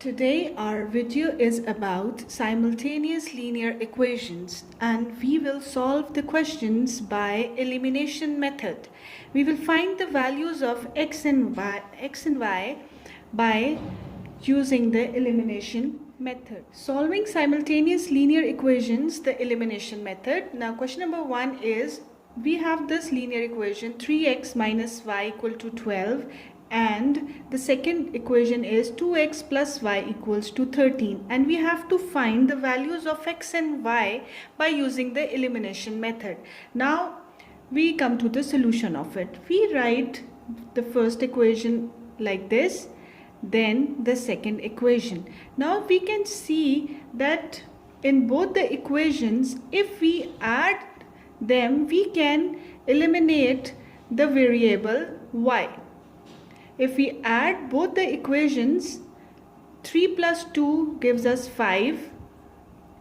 Today our video is about simultaneous linear equations and we will solve the questions by elimination method. We will find the values of x and y by using the elimination method. Solving simultaneous linear equations, the elimination method. Now question number 1 is, we have this linear equation 3x minus y equal to 12, and the second equation is 2x plus y equals to 13, and we have to find the values of x and y by using the elimination method. Now we come to the solution of it. We write the first equation like this, then the second equation. Now we can see that in both the equations, if we add them, we can eliminate the variable y. If we add both the equations, 3 plus 2 gives us 5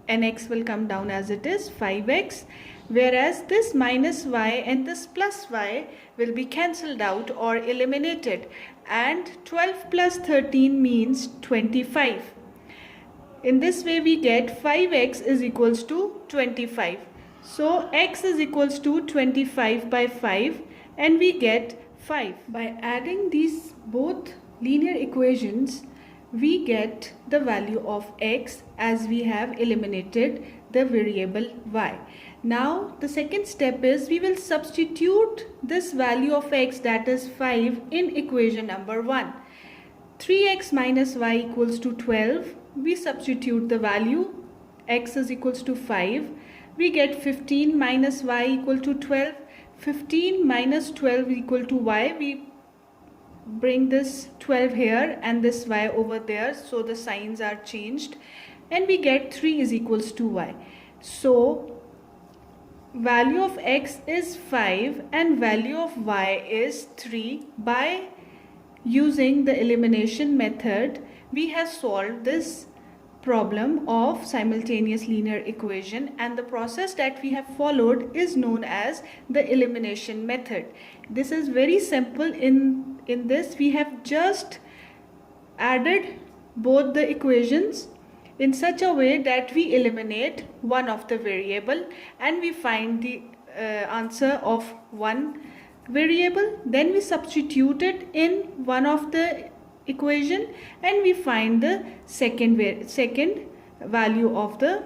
and x will come down as it is, 5x, whereas this minus y and this plus y will be cancelled out or eliminated, and 12 plus 13 means 25. In this way we get 5x is equals to 25. So x is equals to 25 by 5 and we get 5. By adding these both linear equations, we get the value of x as we have eliminated the variable y. Now the second step is, we will substitute this value of x, that is 5, in equation number 1. 3x minus y equals to 12. We substitute the value, x is equals to 5. We get 15 minus y equal to 12. 15 minus 12 equal to y. We bring this 12 here and this y over there, so the signs are changed, and we get 3 is equals to y. So value of x is 5 and value of y is 3. By using the elimination method, we have solved this problem of simultaneous linear equation, and the process that we have followed is known as the elimination method. This is very simple. In this we have just added both the equations in such a way that we eliminate one of the variable and we find the answer of one variable, then we substitute it in one of the equation and we find the second value of the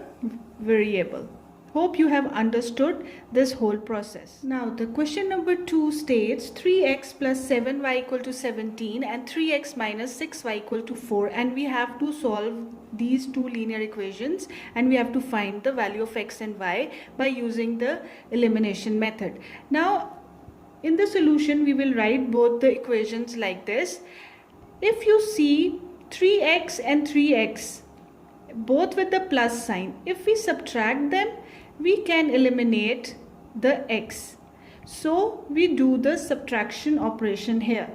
variable. Hope you have understood this whole process. Now the question number 2 states 3x plus 7y equal to 17 and 3x minus 6y equal to 4, and we have to solve these two linear equations and we have to find the value of x and y by using the elimination method. Now in the solution we will write both the equations like this. If you see 3x and 3x both with the plus sign, if we subtract them, we can eliminate the x. So we do the subtraction operation here.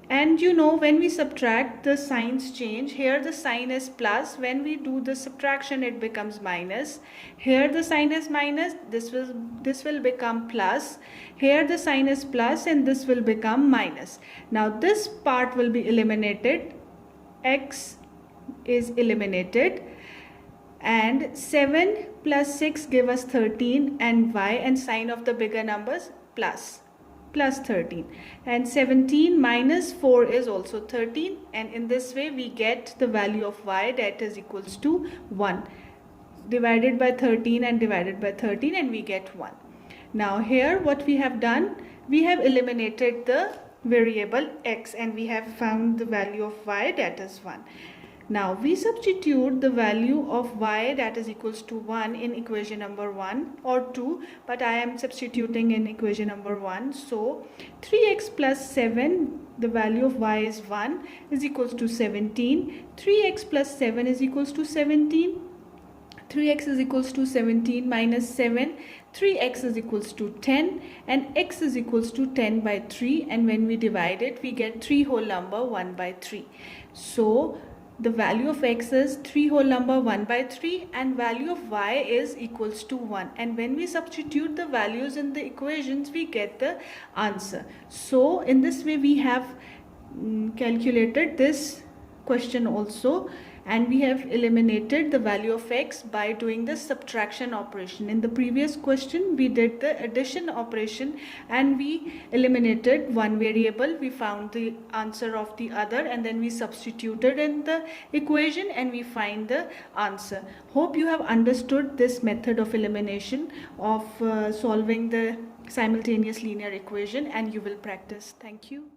And you know, when we subtract, the signs change. Here the sign is plus. When we do the subtraction, it becomes minus. Here the sign is minus. This will become plus. Here the sign is plus and this will become minus. Now this part will be eliminated. X is eliminated. And 7 plus 6 give us 13, and y and sign of the bigger numbers plus 13, and 17 minus 4 is also 13, and in this way we get the value of y, that is equals to 1, divided by 13 and divided by 13, and we get 1. Now here what we have done, we have eliminated the variable x and we have found the value of y, that is 1. Now we substitute the value of y, that is equals to 1, in equation number 1 or 2, but I am substituting in equation number 1. So 3x plus 7, the value of y is 1, is equals to 17. 3x plus 7 is equals to 17. 3x is equals to 17 minus 7. 3x is equals to 10 and x is equals to 10 by 3, and when we divide it we get 3 whole number 1 by 3. So the value of x is 3 whole number 1 by 3 and value of y is equals to 1, and when we substitute the values in the equations we get the answer. So in this way we have calculated this question also, and we have eliminated the value of x by doing the subtraction operation. In the previous question we did the addition operation and we eliminated one variable, we found the answer of the other, and then we substituted in the equation and we find the answer. Hope you have understood this method of elimination of solving the simultaneous linear equation, and you will practice. Thank you.